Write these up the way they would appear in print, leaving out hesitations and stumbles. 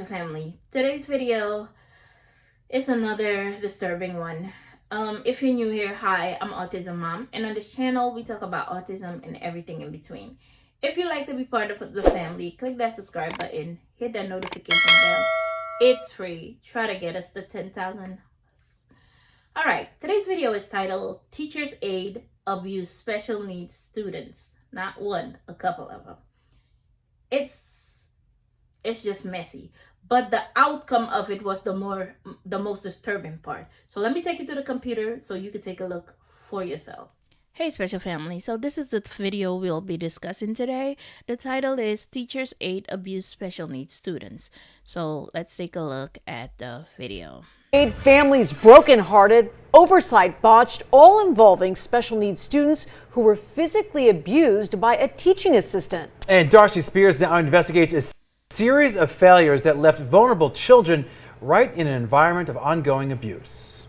special family. Today's video is another disturbing one. If you're new here, hi, I'm Autism Mom, and on this channel we talk about autism and everything in between. If you'd like to be part of the family, click that subscribe button, hit that notification bell. It's free. Try to get us to 10,000. Alright, today's video is titled Teachers Aide Abuse Special Needs Students. Not one, a couple of them. It's just messy, but the outcome of it was the most disturbing part. So let me take you to the computer so you can take a look for yourself. Hey special family, so this is the video we'll be discussing today. The title is Teachers Aide Abuse Special Needs Students. So let's take a look at the video. Aide families brokenhearted, oversight botched, all involving special needs students who were physically abused by a teaching assistant. And Darcy Spears now investigates a series of failures that left vulnerable children right in an environment of ongoing abuse.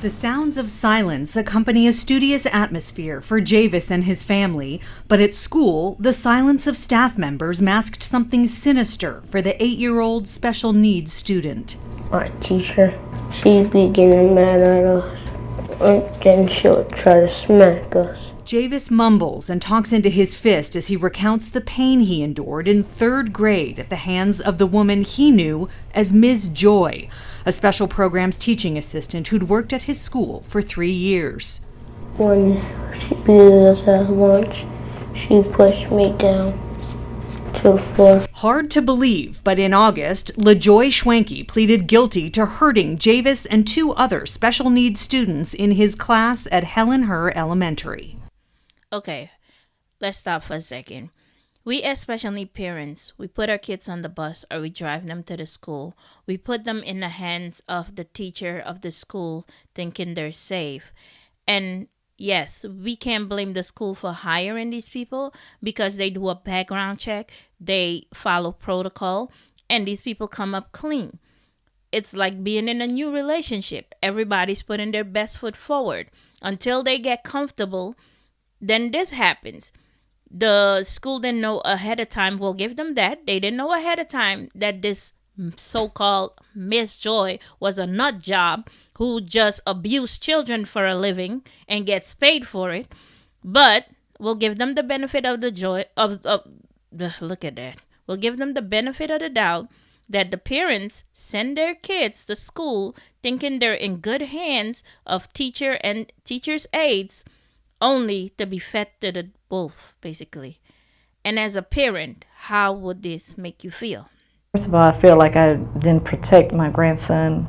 The sounds of silence accompany a studious atmosphere for Javis and his family, but at school, the silence of staff members masked something sinister for the 8-year-old special needs student. Our teacher, she'd be getting mad at us, and then she'll try to smack us. Javis mumbles and talks into his fist as he recounts the pain he endured in 3rd grade at the hands of the woman he knew as Ms. Joy, a special programs teaching assistant who'd worked at his school for 3 years. When she beat us at lunch, she pushed me down to the floor. Hard to believe, but in August, LaJoy Schwenke pleaded guilty to hurting Javis and 2 other special needs students in his class at Helen Her Elementary. Okay, let's stop for a second. We as special need parents, we put our kids on the bus or we drive them to the school. We put them in the hands of the teacher of the school thinking they're safe. And yes, we can't blame the school for hiring these people because they do a background check, they follow protocol, and these people come up clean. It's like being in a new relationship. Everybody's putting their best foot forward until they get comfortable. Then this happens. The school didn't know ahead of time. We'll give them that. They didn't know ahead of time that this so-called Miss Joy was a nut job who just abused children for a living and gets paid for it. But we'll give them the benefit of the joy of look at that. We'll give them the benefit of the doubt that the parents send their kids to school thinking they're in good hands of teacher and teachers' aides, only to be fed to the wolf, basically. And as a parent, how would this make you feel? First of all, I feel like I didn't protect my grandson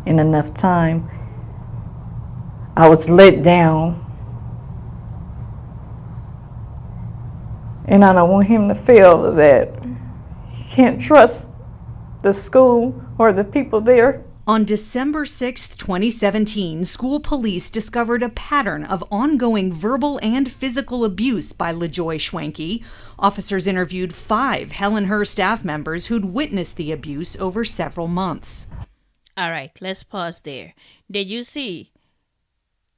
in enough time. I was let down. And I don't want him to feel that he can't trust the school or the people there. On December 6, 2017, school police discovered a pattern of ongoing verbal and physical abuse by LaJoy Schwenke. Officers interviewed 5 Helen Her staff members who'd witnessed the abuse over several months. All right, let's pause there. Did you see?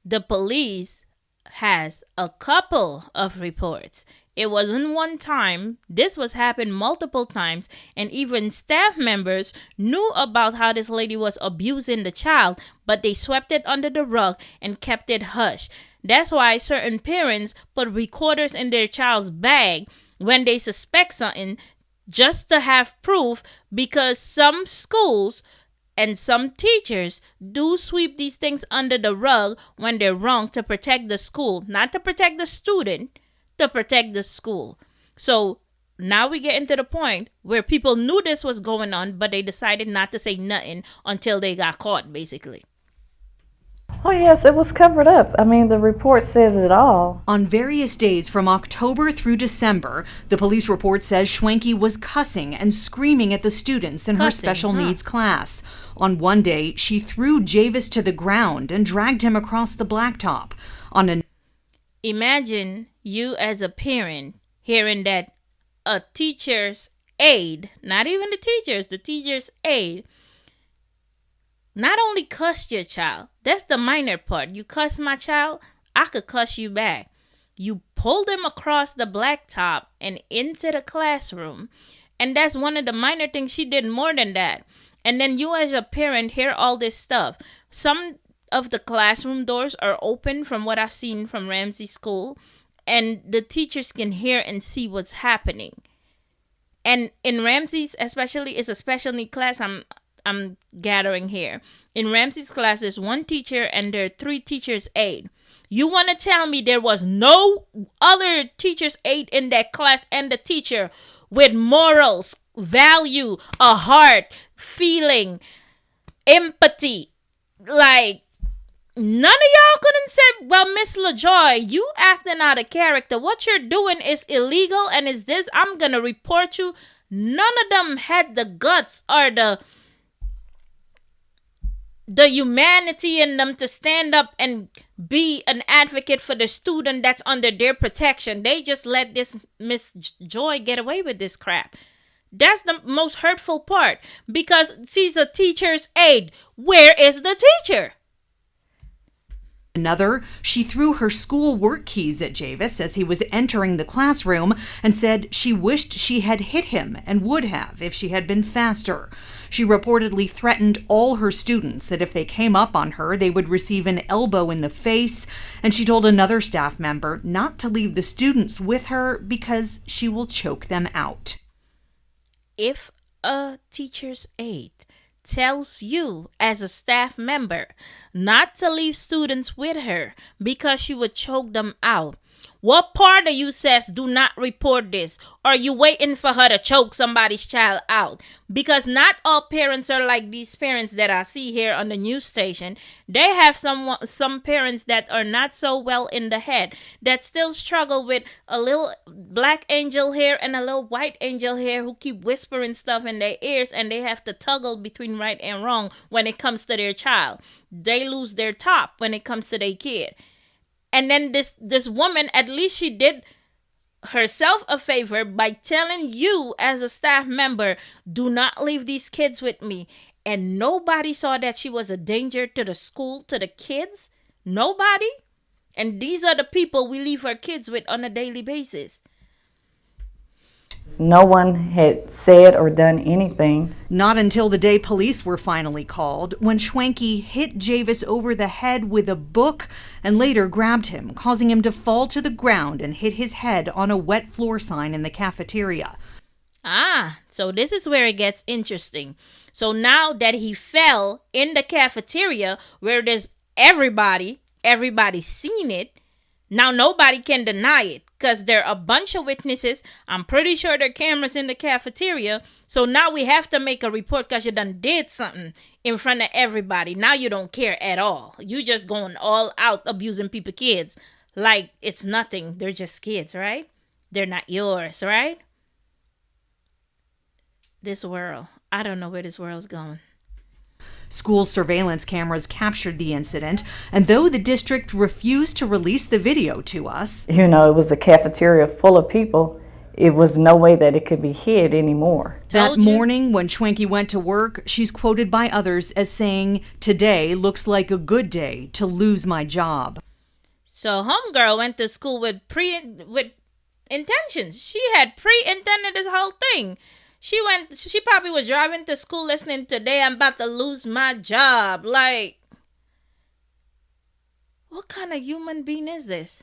The police has a couple of reports. It wasn't one time. This was happened multiple times, and even staff members knew about how this lady was abusing the child, but they swept it under the rug and kept it hush. That's why certain parents put recorders in their child's bag when they suspect something, just to have proof, because some schools and some teachers do sweep these things under the rug when they're wrong, to protect the school, not to protect the student, to protect the school. So now we get into the point where people knew this was going on, but they decided not to say nothing until they got caught, basically. Oh yes, it was covered up. I mean, the report says it all. On various days from October through December, the police report says Schwenke was cussing and screaming at the students in her special needs class. On one day, she threw Javis to the ground and dragged him across the blacktop. Imagine you as a parent hearing that a teacher's aide, not even the teacher's aide, not only cussed your child. That's the minor part. You cuss my child, I could cuss you back. You pulled him across the blacktop and into the classroom. And that's one of the minor things. She did more than that. And then you as a parent hear all this stuff. Some of the classroom doors are open from what I've seen from Ramsey School. And the teachers can hear and see what's happening. And in Ramsey's, especially, it's a special need class I'm gathering here. In Ramsey's class, there's one teacher and there are 3 teachers' aide. You want to tell me there was no other teacher's aide in that class and the teacher with morals, value, a heart, feeling, empathy? Like, none of y'all couldn't say, well, Miss LaJoy, you acting out of character. What you're doing is illegal and is this, I'm going to report you. None of them had the guts or the humanity in them to stand up and be an advocate for the student that's under their protection. They just let this Miss Joy get away with this crap. That's the most hurtful part because she's a teacher's aide. Where is the teacher? Another, she threw her school work keys at Javis as he was entering the classroom and said she wished she had hit him and would have if she had been faster. She reportedly threatened all her students that if they came up on her, they would receive an elbow in the face. And she told another staff member not to leave the students with her because she will choke them out. If a teacher's aide tells you as a staff member not to leave students with her because she would choke them out, what part of you says do not report this? Or are you waiting for her to choke somebody's child out? Because not all parents are like these parents that I see here on the news station. They have some parents that are not so well in the head, that still struggle with a little black angel hair and a little white angel hair who keep whispering stuff in their ears, and they have to toggle between right and wrong when it comes to their child. They lose their top when it comes to their kid. And then this woman, at least she did herself a favor by telling you as a staff member, do not leave these kids with me. And nobody saw that she was a danger to the school, to the kids. Nobody. And these are the people we leave our kids with on a daily basis. No one had said or done anything. Not until the day police were finally called, when Schwenke hit Javis over the head with a book and later grabbed him, causing him to fall to the ground and hit his head on a wet floor sign in the cafeteria. So this is where it gets interesting. So now that he fell in the cafeteria where there's everybody's seen it, now nobody can deny it because there are a bunch of witnesses. I'm pretty sure there are cameras in the cafeteria. So now we have to make a report because you done did something in front of everybody. Now you don't care at all. You just going all out abusing people's kids like it's nothing. They're just kids, right? They're not yours, right? This world. I don't know where this world's going. School surveillance cameras captured the incident, and though the district refused to release the video to us, It was a cafeteria full of people. It was no way that it could be hid anymore. That morning when Schwenke went to work, she's quoted by others as saying, "Today looks like a good day to lose my job." So homegirl went to school with intentions. She had pre-intended this whole thing. She probably was driving to school listening, "Today I'm about to lose my job." Like, what kind of human being is this?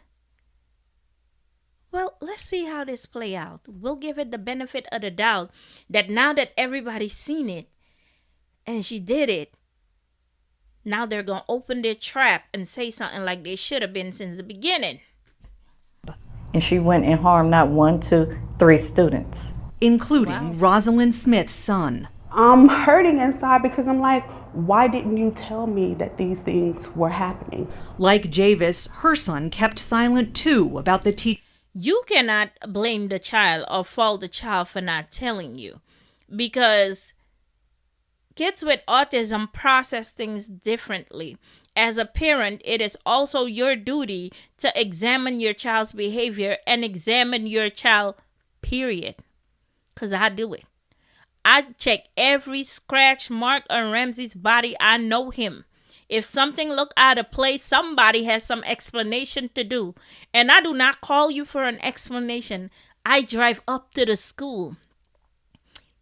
Well, let's see how this play out. We'll give it the benefit of the doubt that now that everybody's seen it and she did it, now they're going to open their trap and say something like they should have been since the beginning. And she went and harmed not 1, 2, 3 students. Including Rosalind Smith's son. I'm hurting inside because I'm like, why didn't you tell me that these things were happening? Like Javis, her son kept silent too about the teacher. You cannot blame the child or fault the child for not telling you, because kids with autism process things differently. As a parent, it is also your duty to examine your child's behavior and examine your child, period. Because I do it. I check every scratch mark on Ramsey's body. I know him. If something look out of place, somebody has some explanation to do. And I do not call you for an explanation. I drive up to the school.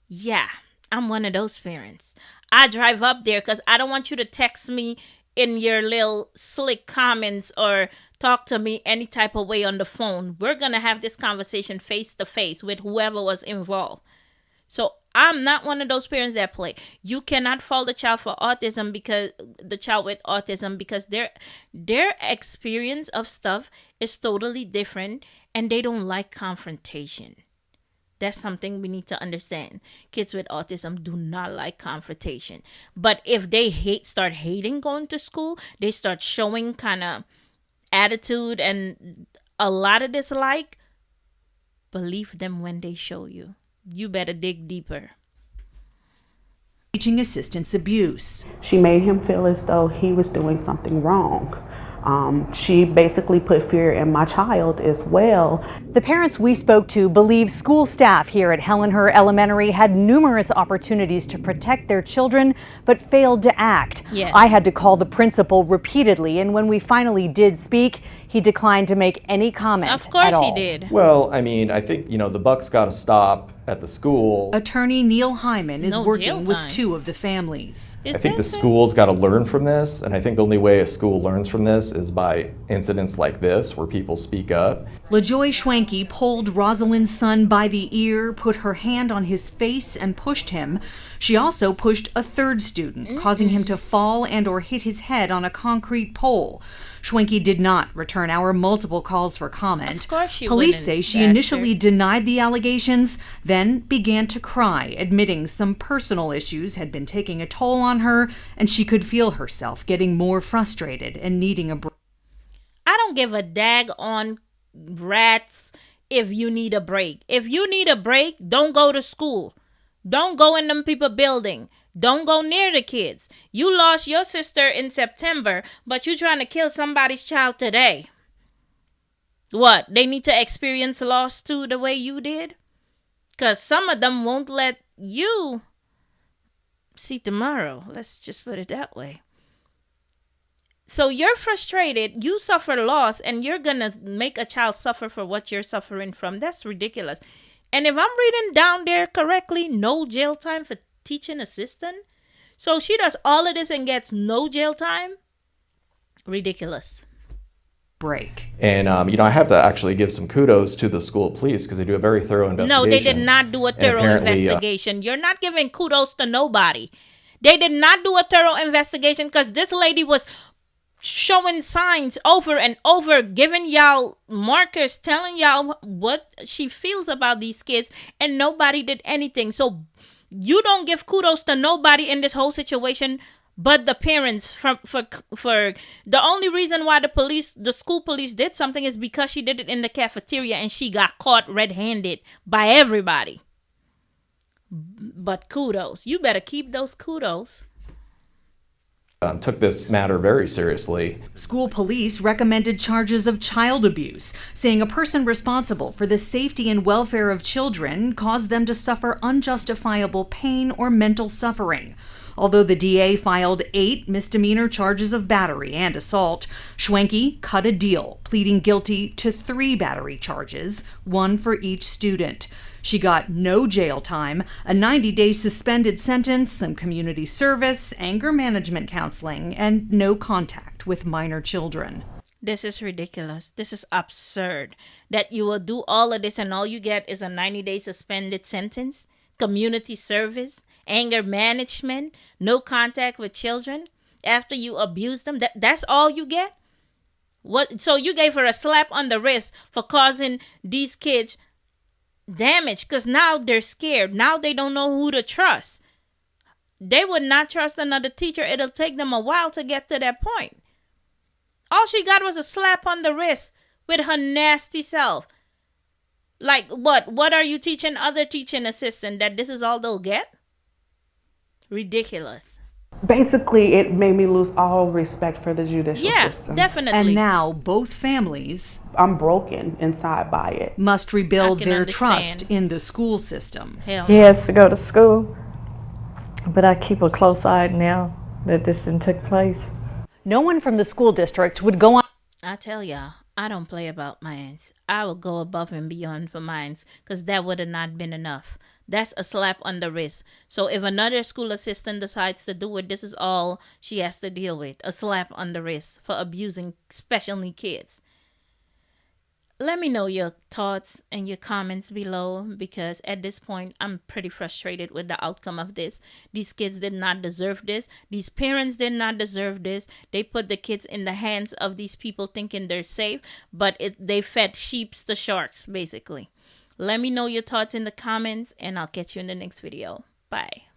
Yeah, I'm one of those parents. I drive up there because I don't want you to text me in your little slick comments or talk to me any type of way on the phone. We're going to have this conversation face to face with whoever was involved. So I'm not one of those parents that play. You cannot fault the child for autism, because the child with autism, because their experience of stuff is totally different and they don't like confrontation. That's something we need to understand. Kids with autism do not like confrontation. But if they start hating going to school, they start showing kind of attitude and a lot of dislike, believe them when they show you. You better dig deeper. Teaching assistants abuse. She made him feel as though he was doing something wrong. She basically put fear in my child as well. The parents we spoke to believe school staff here at Helen Her Elementary had numerous opportunities to protect their children, but failed to act. Yes. I had to call the principal repeatedly, and when we finally did speak, he declined to make any comment Of course at all. he did. Well, I mean, I think, the buck's got to stop at the school. Attorney Neil Hyman is No jail working with time. 2 of the families. Is I think the that school's got to learn from this, and I think the only way a school learns from this is by incidents like this where people speak up. LaJoy Schwenke pulled Rosalind's son by the ear, put her hand on his face, and pushed him. She also pushed a third student, causing him to fall and or hit his head on a concrete pole. Schwenke did not return our multiple calls for comment. Of course she Police wouldn't, say she bastard. initially denied the allegations, then began to cry, admitting some personal issues had been taking a toll on her, and she could feel herself getting more frustrated and needing a break. I don't give a dag on rats if you need a break. If you need a break, don't go to school. Don't go in them people building. Don't go near the kids. You lost your sister in September, but you trying to kill somebody's child today. What? They need to experience loss too the way you did? Because some of them won't let you see tomorrow. Let's just put it that way. So you're frustrated, you suffer loss, and you're going to make a child suffer for what you're suffering from. That's ridiculous. And if I'm reading down there correctly, no jail time for teaching assistant. So she does all of this and gets no jail time? Ridiculous. Break. And, I have to actually give some kudos to the school police because they do a very thorough investigation. No, they did not do a thorough investigation. You're not giving kudos to nobody. They did not do a thorough investigation because this lady was showing signs over and over, giving y'all markers, telling y'all what she feels about these kids, and nobody did anything. So you don't give kudos to nobody in this whole situation but the parents. For the only reason why the school police did something is because she did it in the cafeteria and she got caught red-handed by everybody. But kudos, you better keep those kudos. Took this matter very seriously. School police recommended charges of child abuse, saying a person responsible for the safety and welfare of children caused them to suffer unjustifiable pain or mental suffering. Although the DA filed 8 misdemeanor charges of battery and assault, Schwenke cut a deal, pleading guilty to 3 battery charges, 1 for each student. She got no jail time, a 90-day suspended sentence, some community service, anger management counseling, and no contact with minor children. This is ridiculous. This is absurd that you will do all of this and all you get is a 90-day suspended sentence, community service, anger management, no contact with children after you abuse them. That's all you get? What? So you gave her a slap on the wrist for causing these kids damage because now they're scared. Now they don't know who to trust. They would not trust another teacher. It'll take them a while to get to that point. All she got was a slap on the wrist with her nasty self. Like what? What are you teaching other teaching assistants that this is all they'll get? Ridiculous. Basically, it made me lose all respect for the judicial system. Yeah, definitely. And now both families I'm broken inside by it. must rebuild I can their understand. trust in the school system. Hell He has to go to school, but I keep a close eye now that this didn't take place. no one from the school district would go on. I tell y'all, I don't play about mines. I will go above and beyond for mines because that would have not been enough. That's a slap on the wrist. So if another school assistant decides to do it, this is all she has to deal with. A slap on the wrist for abusing special needs kids. Let me know your thoughts and your comments below, because at this point, I'm pretty frustrated with the outcome of this. These kids did not deserve this. These parents did not deserve this. They put the kids in the hands of these people thinking they're safe, but they fed sheeps to sharks, basically. Let me know your thoughts in the comments, and I'll catch you in the next video. Bye.